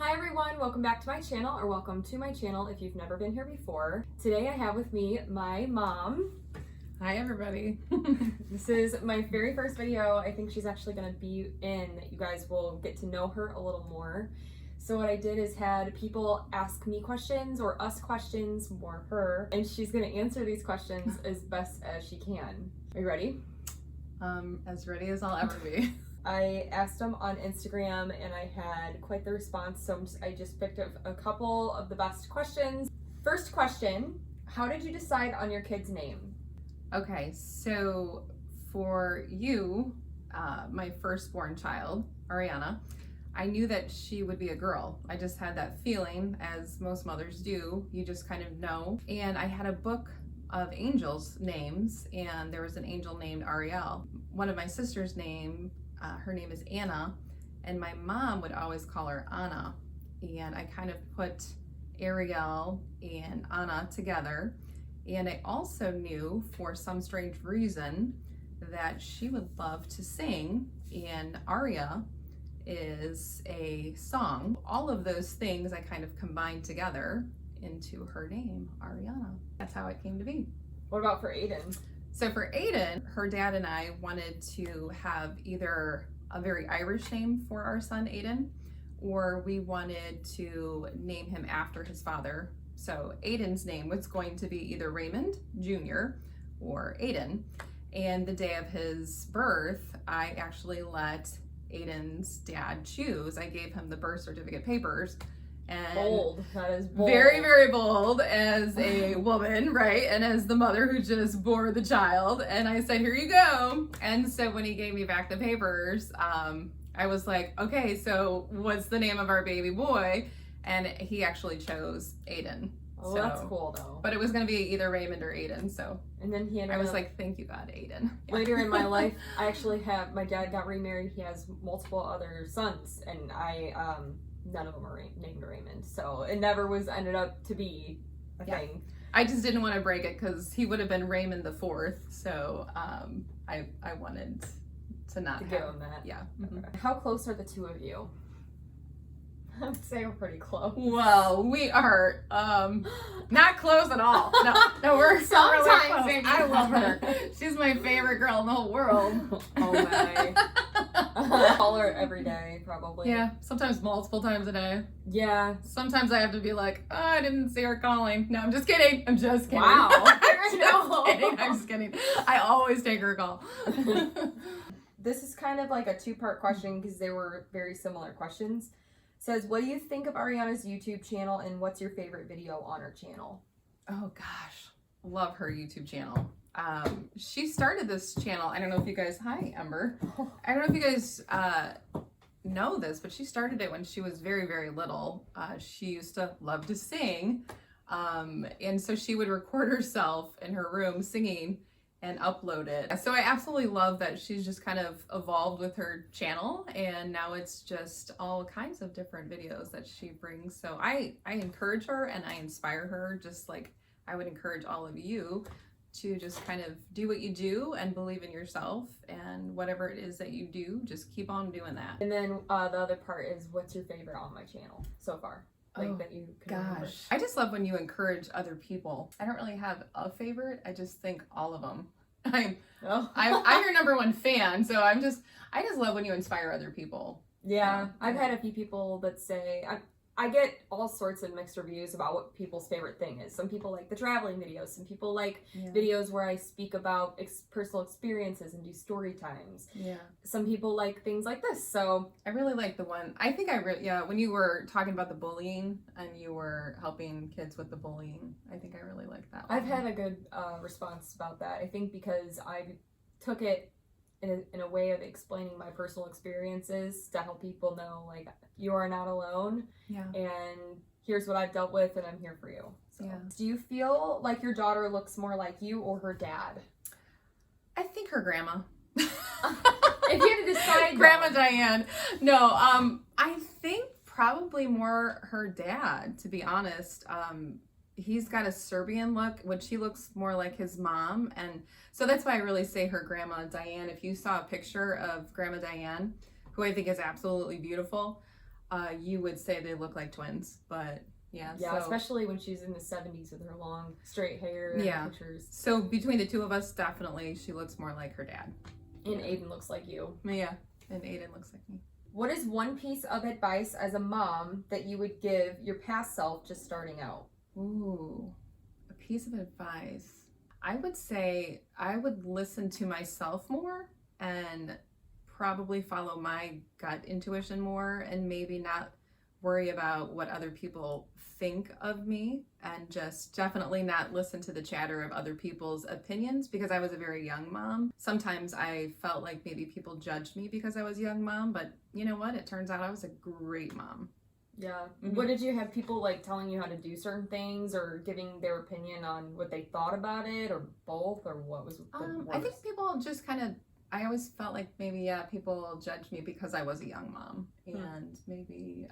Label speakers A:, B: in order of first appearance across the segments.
A: Hi everyone, welcome back to my channel, or welcome to my channel if you've never been here before. Today I have with me my mom.
B: Hi everybody.
A: This is my very first video. I think she's actually going to be in. You guys will get to know her a little more. So what I did is had people ask me questions or us questions, more her, and she's going to answer these questions as best as she can. Are you ready?
B: As ready as I'll ever be.
A: I asked them on Instagram and I had quite the response, so I just picked up a couple of the best questions. First question, how did you decide on your kid's name?
B: Okay, so for you, my firstborn child, Ariana, I knew that she would be a girl. I just had that feeling, as most mothers do. You just kind of know. And I had a book of angels' names, and there was an angel named Ariel. One of my sister's name, her name is Anna, and my mom would always call her Anna. And I kind of put Ariel and Anna together. And I also knew, for some strange reason, that she would love to sing, and Aria is a song. All of those things I kind of combined together into her name, Ariana. That's how it came to be.
A: What about for Aiden?
B: So for Aiden, her dad and I wanted to have either a very Irish name for our son Aiden, or we wanted to name him after his father. So Aiden's name was going to be either Raymond Jr. or Aiden. And the day of his birth, I actually let Aiden's dad choose. I gave him the birth certificate papers. And
A: bold. That is bold.
B: Very, very bold as a woman, right? And as the mother who just bore the child. And I said, here you go. And so when he gave me back the papers, I was like, okay, so what's the name of our baby boy? And he actually chose Aiden.
A: Oh,
B: so,
A: that's cool though.
B: But it was going to be either Raymond or Aiden. So
A: and then he ended
B: I was
A: up,
B: like, thank you, God, Aiden.
A: Later in my life, I actually have, my dad got remarried. He has multiple other sons, and none of them are named Raymond. So it never ended up to be a thing.
B: I just didn't want to break it because he would have been Raymond the Fourth. So I wanted to not
A: give him that.
B: Yeah.
A: Okay. How close are the two of you? I would say we're pretty close.
B: Well, we are not close at all. No, we're
A: sometimes
B: really close. I love her. She's my favorite girl in the whole world.
A: Oh my. I call her every day, probably.
B: Yeah, sometimes multiple times a day.
A: Yeah.
B: Sometimes I have to be like, oh, I didn't see her calling. No, I'm just kidding. I'm just kidding.
A: Wow.
B: I'm just kidding. I always take her call.
A: This is kind of like a two-part question because they were very similar questions. It says, what do you think of Ariana's YouTube channel, and what's your favorite video on her channel?
B: Oh gosh, love her YouTube channel. She started this channel. I don't know if you guys, hi Ember. I don't know if you guys know this, but she started it when she was very, very little. She used to love to sing. And so she would record herself in her room singing and upload it. So I absolutely love that she's just kind of evolved with her channel, and now it's just all kinds of different videos that she brings. So I encourage her and I inspire her, just like I would encourage all of you to just kind of do what you do and believe in yourself, and whatever it is that you do, just keep on doing that.
A: And then the other part is, what's your favorite on my channel so far? Like that you can remember.
B: I just love when you encourage other people. I don't really have a favorite. I just think all of them. I'm your number one fan, so I just love when you inspire other people.
A: Yeah, I've had a few people that say, I get all sorts of mixed reviews about what people's favorite thing is. Some people like the traveling videos. Some people like videos where I speak about personal experiences and do story times.
B: Yeah.
A: Some people like things like this. So
B: I really like the one. I think when you were talking about the bullying and you were helping kids with the bullying, I think I really liked that one.
A: I've had a good response about that. I think because I took it in a way of explaining my personal experiences to help people know, like, you are not alone.
B: Yeah. And
A: here's what I've dealt with, and I'm here for you. So, do you feel like your daughter looks more like you or her dad?
B: I think her grandma.
A: If you had to decide,
B: Grandma Diane. No, I think probably more her dad, to be honest. He's got a Serbian look, which he looks more like his mom. And so that's why I really say her Grandma Diane. If you saw a picture of Grandma Diane, who I think is absolutely beautiful, you would say they look like twins, but yeah.
A: Yeah,
B: so,
A: especially when she's in the 70s with her long straight hair and
B: Yeah.
A: pictures.
B: So between the two of us, definitely she looks more like her dad.
A: And Aiden looks like you.
B: Yeah, and Aiden looks like me.
A: What is one piece of advice as a mom that you would give your past self just starting out?
B: Ooh, a piece of advice. I would say I would listen to myself more and probably follow my gut intuition more, and maybe not worry about what other people think of me, and just definitely not listen to the chatter of other people's opinions, because I was a very young mom. Sometimes I felt like maybe people judged me because I was a young mom, but you know what? It turns out I was a great mom.
A: Yeah.
B: Mhm.
A: What did you have people like telling you how to do certain things, or giving their opinion on what they thought about it, or both, or what was the worst?
B: I think people just kind of, I always felt like maybe, yeah, people judged me because I was a young mom, and maybe,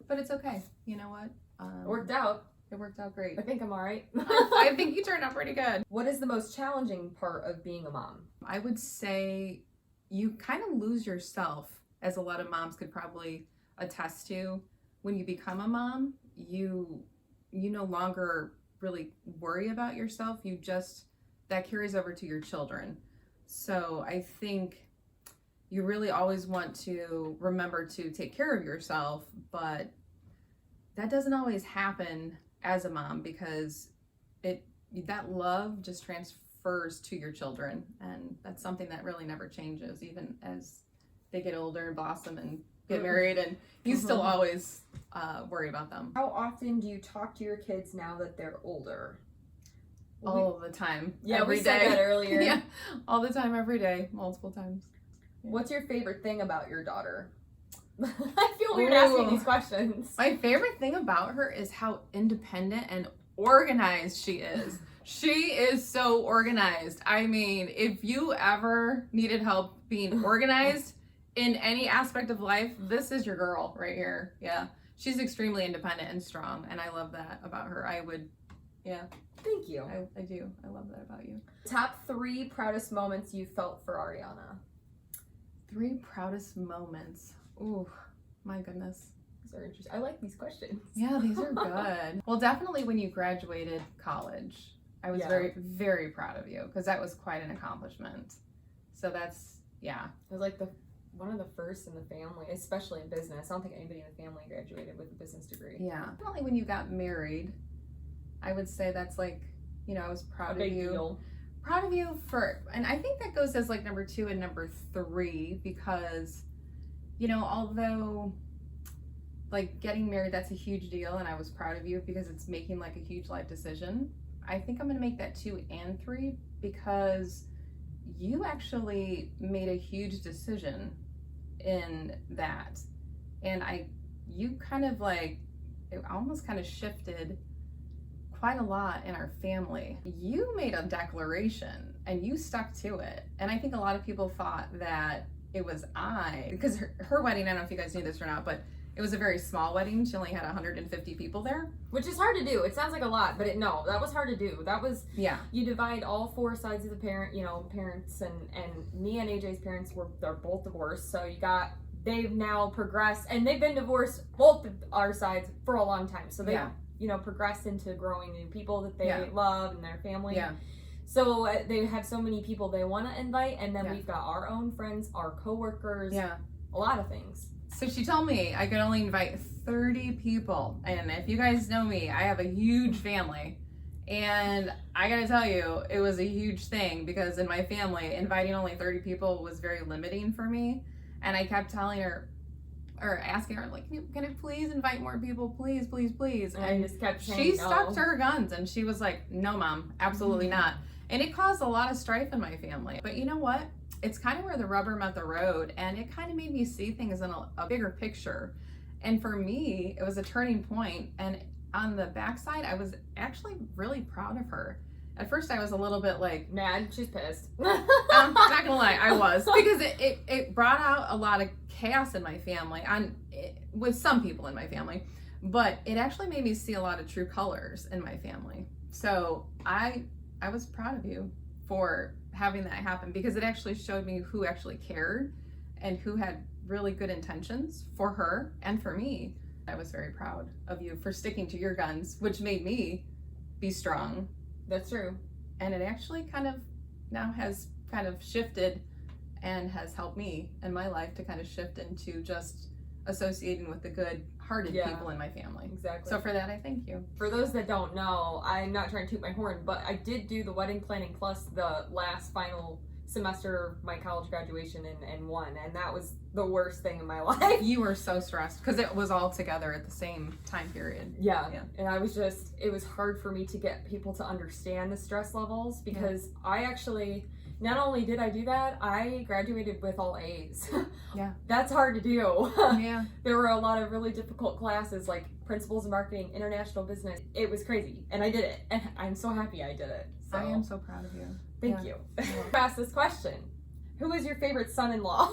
B: but it's okay. You know what?
A: It worked out.
B: It worked out great.
A: I think I'm all right.
B: I think you turned out pretty good.
A: What is the most challenging part of being a mom?
B: I would say you kind of lose yourself, as a lot of moms could probably attest to. When you become a mom, you no longer really worry about yourself. You just, that carries over to your children. So I think you really always want to remember to take care of yourself, but that doesn't always happen as a mom, because that love just transfers to your children, and that's something that really never changes, even as they get older and blossom and get married, and you still always worry about them.
A: How often do you talk to your kids now that they're older?
B: All the time.
A: Yeah,
B: every
A: we said
B: day.
A: that earlier.
B: Yeah, all the time, every day, multiple times.
A: What's your favorite thing about your daughter? I feel weird asking these questions.
B: My favorite thing about her is how independent and organized she is. She is so organized. I mean, if you ever needed help being organized in any aspect of life, this is your girl right here. Yeah. She's extremely independent and strong, and I love that about her.
A: Thank you.
B: I do. I love that about you.
A: Top 3 proudest moments you felt for Ariana.
B: 3 proudest moments. Ooh, my goodness.
A: These are interesting. I like these questions.
B: Yeah, these are good. Well, definitely when you graduated college, I was very, very proud of you, because that was quite an accomplishment. So that's, yeah.
A: It was like one of the first in the family, especially in business. I don't think anybody in the family graduated with a business degree.
B: Yeah. Definitely when you got married, I would say that's like, you know, I was proud of you.
A: Deal.
B: Proud of you for, and I think that goes as like number 2 and number 3, because, you know, although like getting married, that's a huge deal, and I was proud of you because it's making like a huge life decision. I think I'm gonna make that 2 and 3, because you actually made a huge decision in that, and you kind of like, it almost kind of shifted quite a lot in our family. You made a declaration and you stuck to it, and I think a lot of people thought that it was because her wedding, I don't know if you guys knew this or not, but it was a very small wedding. She only had 150 people there.
A: Which is hard to do. It sounds like a lot, but no, that was hard to do. That was,
B: yeah.
A: You divide all 4 sides of the parents, and me and AJ's parents they're both divorced. So they've now progressed, and they've been divorced, both of our sides, for a long time. So they, progressed into growing new people that they love in their family.
B: Yeah.
A: So they have so many people they want to invite, and then we've got our own friends, our coworkers, a lot of things.
B: So she told me I could only invite 30 people. And if you guys know me, I have a huge family. And I gotta tell you, it was a huge thing, because in my family, inviting only 30 people was very limiting for me. And I kept telling her, or asking her, like, can I please invite more people? Please, please, please.
A: And I just kept saying
B: she stuck to her guns, and she was like, no, Mom, absolutely not. And it caused a lot of strife in my family. But you know what? It's kind of where the rubber met the road, and it kind of made me see things in a bigger picture. And for me, it was a turning point. And on the backside, I was actually really proud of her. At first, I was a little bit like,
A: mad. She's pissed.
B: I'm not gonna lie, I was, because it brought out a lot of chaos in my family, with some people in my family, but it actually made me see a lot of true colors in my family. So I was proud of you for having that happen, because it actually showed me who actually cared and who had really good intentions for her and for me. I was very proud of you for sticking to your guns, which made me be strong.
A: That's true.
B: And it actually kind of now has kind of shifted and has helped me in my life to kind of shift into just associating with the good-hearted people in my family.
A: Exactly.
B: So for that, I thank you.
A: For those that don't know, I'm not trying to toot my horn, but I did do the wedding planning plus the last final semester of my college graduation and won, and that was the worst thing in my life.
B: You were so stressed because it was all together at the same time period.
A: Yeah. And I was just, it was hard for me to get people to understand the stress levels because I actually, not only did I do that, I graduated with all A's.
B: Yeah.
A: That's hard to do.
B: Yeah.
A: There were a lot of really difficult classes like principles of marketing, international business. It was crazy, and I did it, and I'm so happy I did it. So,
B: I am so proud of you.
A: Thank you. Ask this question. Who is your favorite son-in-law?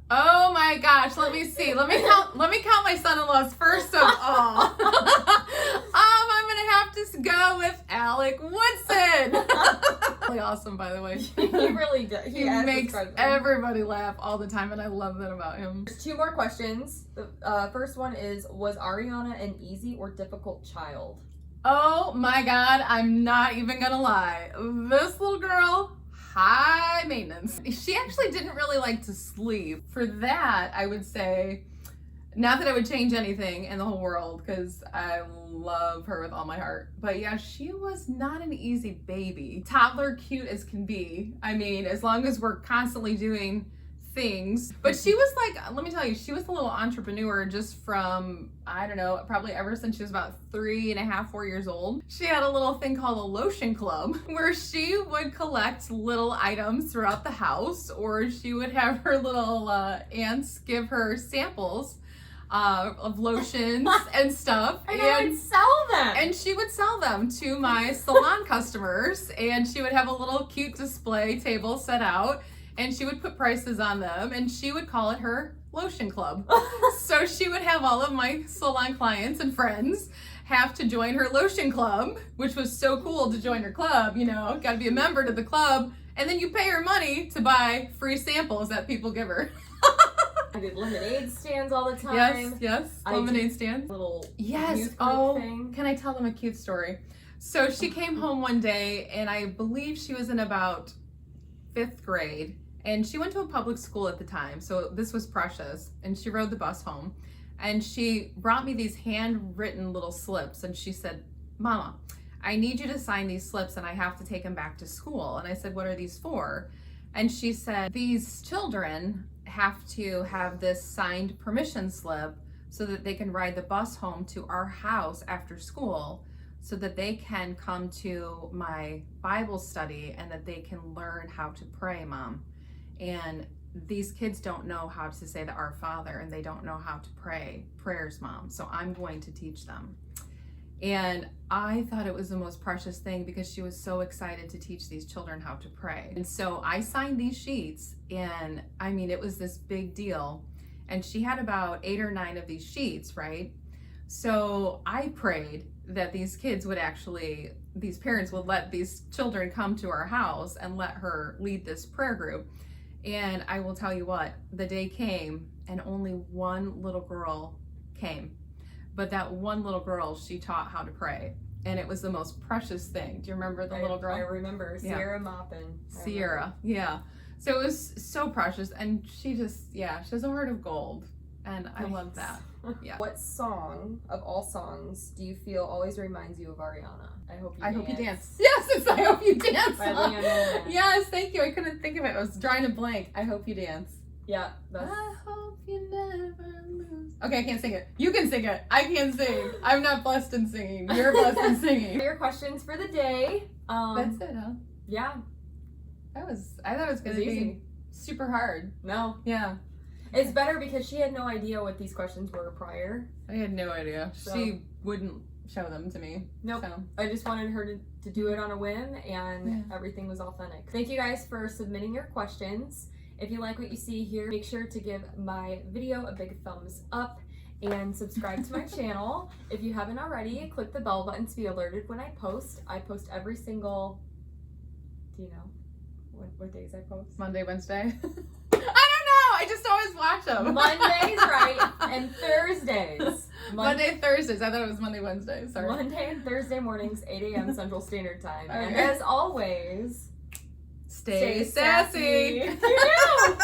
B: Oh my gosh, let me see. Let me count my son-in-laws first of all. I'm gonna have to go with Alec Woodson. Really awesome, by the way.
A: He really does.
B: He makes everybody laugh all the time, and I love that about him.
A: There's 2 more questions. The first one is, was Ariana an easy or difficult child?
B: Oh my God, I'm not even gonna lie. This little girl, high maintenance. She actually didn't really like to sleep. For that, I would say, not that I would change anything in the whole world, because I love her with all my heart. But yeah, she was not an easy baby. Toddler cute as can be. I mean, as long as we're constantly doing things. But she was like, let me tell you, she was a little entrepreneur just from, I don't know, probably ever since she was about 3.5, 4 years old. She had a little thing called a lotion club where she would collect little items throughout the house, or she would have her little aunts give her samples of lotions and stuff.
A: And I would sell them.
B: And she would sell them to my salon customers, and she would have a little cute display table set out, and she would put prices on them, and she would call it her lotion club. So she would have all of my salon clients and friends have to join her lotion club, which was so cool to join her club, you know, got to be a member to the club, and then you pay her money to buy free samples that people give her.
A: I did lemonade stands all the time.
B: Yes, lemonade stands.
A: Little
B: yes.
A: youth group
B: Oh,
A: thing.
B: Can I tell them a cute story? So she came home one day, and I believe she was in about 5th grade, and she went to a public school at the time. So this was Precious, and she rode the bus home, and she brought me these handwritten little slips, and she said, "Mama, I need you to sign these slips, and I have to take them back to school." And I said, "What are these for?" And she said, "These children have to have this signed permission slip so that they can ride the bus home to our house after school, so that they can come to my Bible study and that they can learn how to pray, Mom. And these kids don't know how to say the Our Father, and they don't know how to pray prayers, Mom. So I'm going to teach them." And I thought it was the most precious thing because she was so excited to teach these children how to pray. And so I signed these sheets, and I mean, it was this big deal. And she had about 8 or 9 of these sheets, right? So I prayed that these kids would actually, these parents would let these children come to our house and let her lead this prayer group. And I will tell you what, the day came and only one little girl came. But that one little girl, she taught how to pray. And it was the most precious thing. Do you remember the little girl?
A: I remember. Sierra Maupin.
B: Sierra, yeah. So it was so precious. And she just, she has a heart of gold. And I love that. Yeah.
A: What song of all songs do you feel always reminds you of Ariana? I Hope You Dance.
B: Yes, it's I Hope You Dance.
A: By Leanne Nolan.
B: Yes, thank you. I couldn't think of it. I was drawing a blank. I Hope You Dance.
A: Yeah. That's...
B: I hope you never lose. Okay, I can't sing it. You can sing it. I can't sing. I'm not blessed in singing. You're blessed in singing.
A: Your questions for the day.
B: That's it, huh?
A: Yeah.
B: I thought it was going to be super hard.
A: No.
B: Yeah.
A: It's better because she had no idea what these questions were prior.
B: I had no idea.
A: So.
B: She wouldn't show them to me.
A: Nope.
B: So.
A: I just wanted her to do it on a whim, and everything was authentic. Thank you guys for submitting your questions. If you like what you see here, make sure to give my video a big thumbs up and subscribe to my channel. If you haven't already, click the bell button to be alerted when I post. I post every single, do you know what days I post?
B: Monday, Wednesday. I don't know. I just always watch them.
A: Mondays, right? And Thursdays.
B: Monday, Thursdays. I thought it was Monday, Wednesday. Sorry.
A: Monday and Thursday mornings, 8 a.m. Central Standard Time. And
B: Okay.
A: as always,
B: Stay sassy.
A: You know.